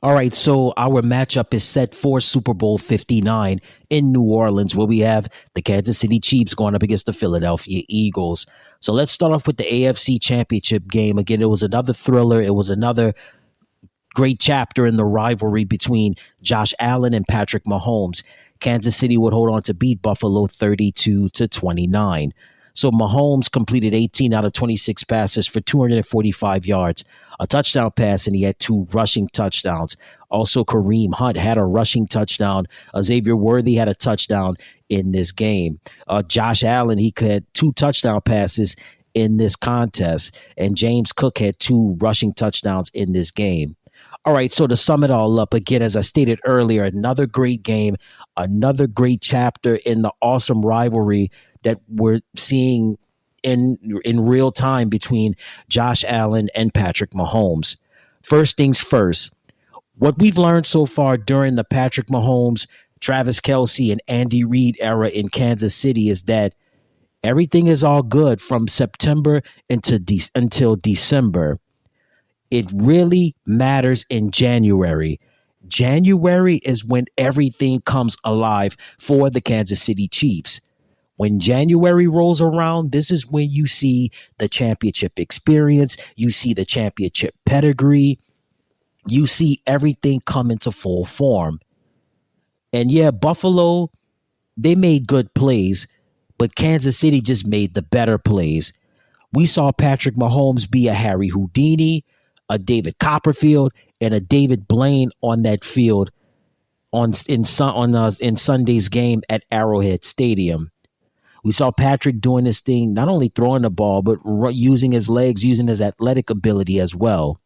All right, so our matchup is set for Super Bowl 59 in New Orleans, where we have the Kansas City Chiefs going up against the Philadelphia Eagles. So let's start off with the AFC Championship game. Again, it was another thriller. It was another great chapter in the rivalry between Josh Allen and Patrick Mahomes. Kansas City would hold on to beat Buffalo 32-29. So Mahomes completed 18 out of 26 passes for 245 yards, a touchdown pass, and he had two rushing touchdowns. Also, Kareem Hunt had a rushing touchdown. Xavier Worthy had a touchdown in this game. Josh Allen, he had two touchdown passes in this contest, and James Cook had two rushing touchdowns in this game. All right, so to sum it all up, again, as I stated earlier, another great game, another great chapter in the awesome rivalry that we're seeing in real time between Josh Allen and Patrick Mahomes. First things first, what we've learned so far during the Patrick Mahomes, Travis Kelce, and Andy Reid era in Kansas City is that everything is all good from September until December. It really matters in January. January is when everything comes alive for the Kansas City Chiefs. When January rolls around, this is when you see the championship experience, you see the championship pedigree, you see everything come into full form. And yeah, Buffalo, they made good plays, but Kansas City just made the better plays. We saw Patrick Mahomes be a Harry Houdini, a David Copperfield, and a David Blaine on that field in Sunday's game at Arrowhead Stadium. We saw Patrick doing this thing, not only throwing the ball, but using his legs, using his athletic ability as well.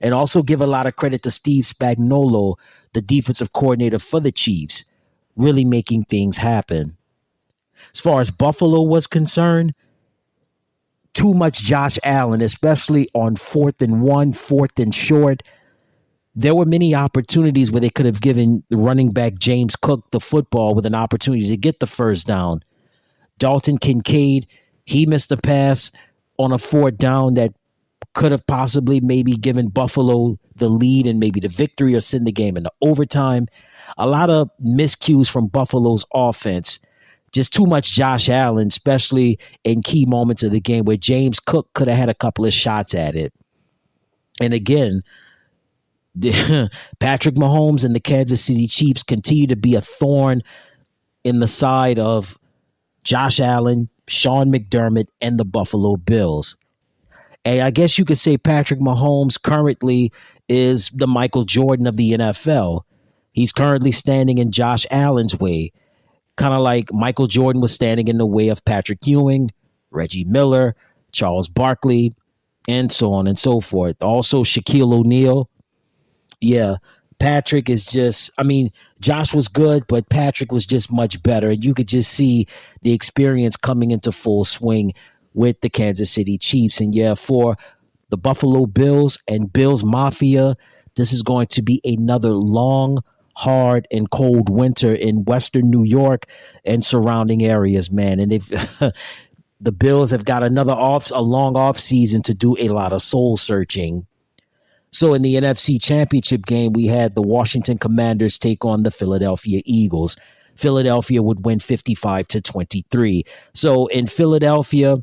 And also give a lot of credit to Steve Spagnuolo, the defensive coordinator for the Chiefs, really making things happen. As far as Buffalo was concerned, too much Josh Allen, especially on 4th and 1, 4th and short. There were many opportunities where they could have given the running back James Cook the football with an opportunity to get the first down. Dalton Kincaid, he missed a pass on a 4th down that could have possibly maybe given Buffalo the lead and maybe the victory or send the game into overtime. A lot of miscues from Buffalo's offense. Just too much Josh Allen, especially in key moments of the game where James Cook could have had a couple of shots at it. And again, Patrick Mahomes and the Kansas City Chiefs continue to be a thorn in the side of Josh Allen, Sean McDermott, and the Buffalo Bills. And I guess you could say Patrick Mahomes currently is the Michael Jordan of the NFL. He's currently standing in Josh Allen's way, kind of like Michael Jordan was standing in the way of Patrick Ewing, Reggie Miller, Charles Barkley, and so on and so forth. Also, Shaquille O'Neal. Yeah, Patrick is just, Josh was good, but Patrick was just much better. You could just see the experience coming into full swing with the Kansas City Chiefs. And yeah, for the Buffalo Bills and Bills Mafia, this is going to be another long, hard, and cold winter in Western New York and surrounding areas, man. And the Bills have got a long off season to do a lot of soul searching. So in the NFC Championship game, we had the Washington Commanders take on the Philadelphia Eagles. Philadelphia would win 55-23. So in Philadelphia,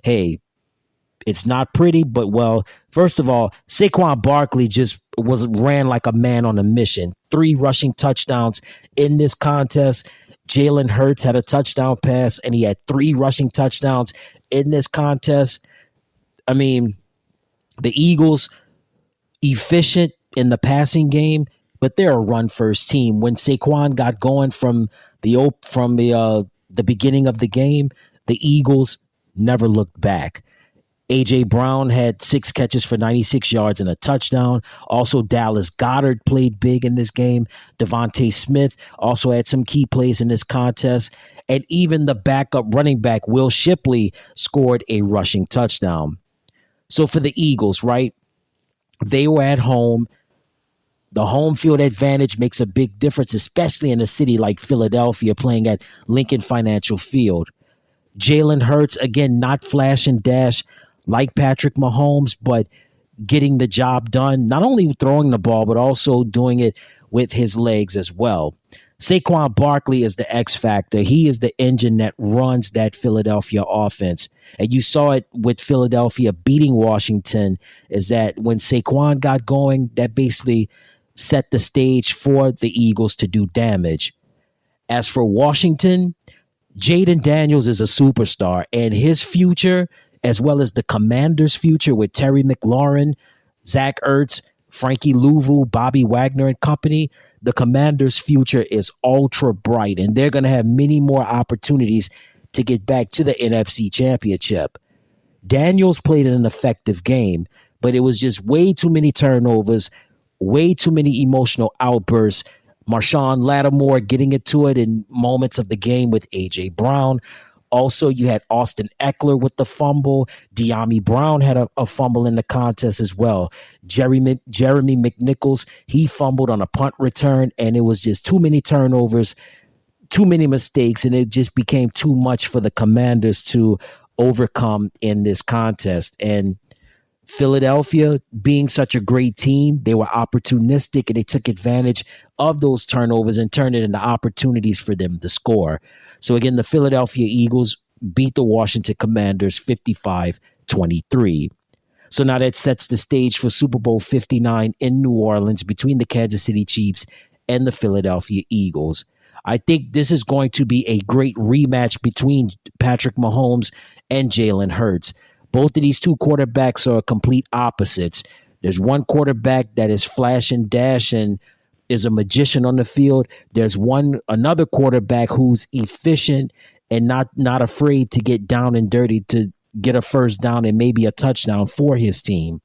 hey, it's not pretty, but well, first of all, Saquon Barkley just ran like a man on a mission. 3 rushing touchdowns in this contest. Jalen Hurts had a touchdown pass, and he had 3 rushing touchdowns in this contest. The Eagles, efficient in the passing game, but they're a run-first team. When Saquon got going from the beginning of the game, the Eagles never looked back. A.J. Brown had 6 catches for 96 yards and a touchdown. Also, Dallas Goedert played big in this game. Devontae Smith also had some key plays in this contest. And even the backup running back, Will Shipley, scored a rushing touchdown. So for the Eagles, right, they were at home. The home field advantage makes a big difference, especially in a city like Philadelphia playing at Lincoln Financial Field. Jalen Hurts, again, not flash and dash like Patrick Mahomes, but getting the job done, not only throwing the ball, but also doing it with his legs as well. Saquon Barkley is the X factor. He is the engine that runs that Philadelphia offense. And you saw it with Philadelphia beating Washington, is that when Saquon got going, that basically set the stage for the Eagles to do damage. As for Washington, Jaden Daniels is a superstar, and his future, as well as the Commanders' future with Terry McLaurin, Zach Ertz, Frankie Louvu, Bobby Wagner and company, the Commanders' future is ultra bright, and they're going to have many more opportunities to get back to the NFC Championship. Daniels played an effective game, but it was just way too many turnovers, way too many emotional outbursts. Marshawn Lattimore getting into it in moments of the game with A.J. Brown. Also, you had Austin Eckler with the fumble. De'Ami Brown had a fumble in the contest as well. Jeremy McNichols, he fumbled on a punt return, and it was just too many turnovers, too many mistakes, and it just became too much for the Commanders to overcome in this contest. And Philadelphia, being such a great team, they were opportunistic and they took advantage of those turnovers and turned it into opportunities for them to score. So again, the Philadelphia Eagles beat the Washington Commanders 55-23. So now that sets the stage for Super Bowl 59 in New Orleans between the Kansas City Chiefs and the Philadelphia Eagles. I think this is going to be a great rematch between Patrick Mahomes and Jalen Hurts. Both of these two quarterbacks are complete opposites. There's one quarterback that is flash and dash and is a magician on the field. There's another quarterback who's efficient and not afraid to get down and dirty to get a first down and maybe a touchdown for his team.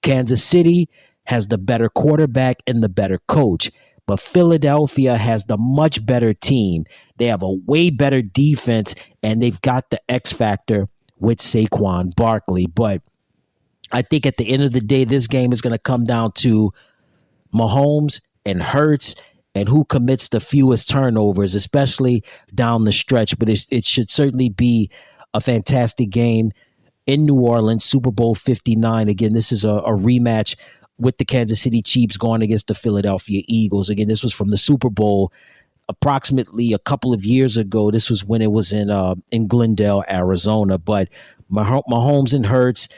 Kansas City has the better quarterback and the better coach, but Philadelphia has the much better team. They have a way better defense, and they've got the X factor with Saquon Barkley. But I think at the end of the day, this game is going to come down to Mahomes and Hurts and who commits the fewest turnovers, especially down the stretch. But it should certainly be a fantastic game in New Orleans, Super Bowl 59. Again, this is a rematch with the Kansas City Chiefs going against the Philadelphia Eagles. Again, this was from the Super Bowl approximately a couple of years ago. This was when it was in Glendale, Arizona. But Mahomes and Hurts,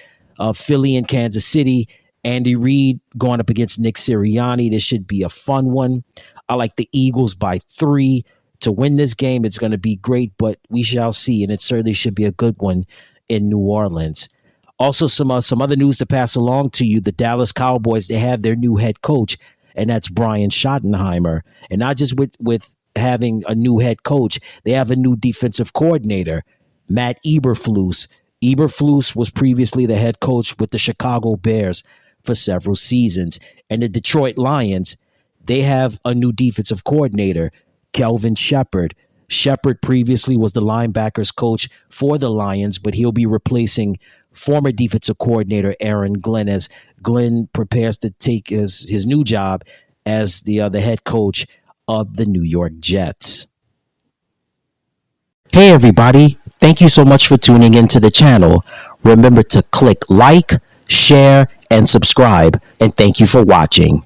Philly and Kansas City, Andy Reid going up against Nick Sirianni. This should be a fun one. I like the Eagles by 3 to win this game. It's going to be great, but we shall see, and it certainly should be a good one in New Orleans. Also, some other news to pass along to you. The Dallas Cowboys, they have their new head coach, and that's Brian Schottenheimer. And not just with having a new head coach, they have a new defensive coordinator, Matt Eberflus. Eberflus was previously the head coach with the Chicago Bears for several seasons. And the Detroit Lions, they have a new defensive coordinator, Kelvin Shepard. Shepard previously was the linebackers coach for the Lions, but he'll be replacing former defensive coordinator Aaron Glenn as Glenn prepares to take his new job as the head coach of the New York Jets. Hey everybody, thank you so much for tuning into the channel. Remember to click like, share, and subscribe, and thank you for watching.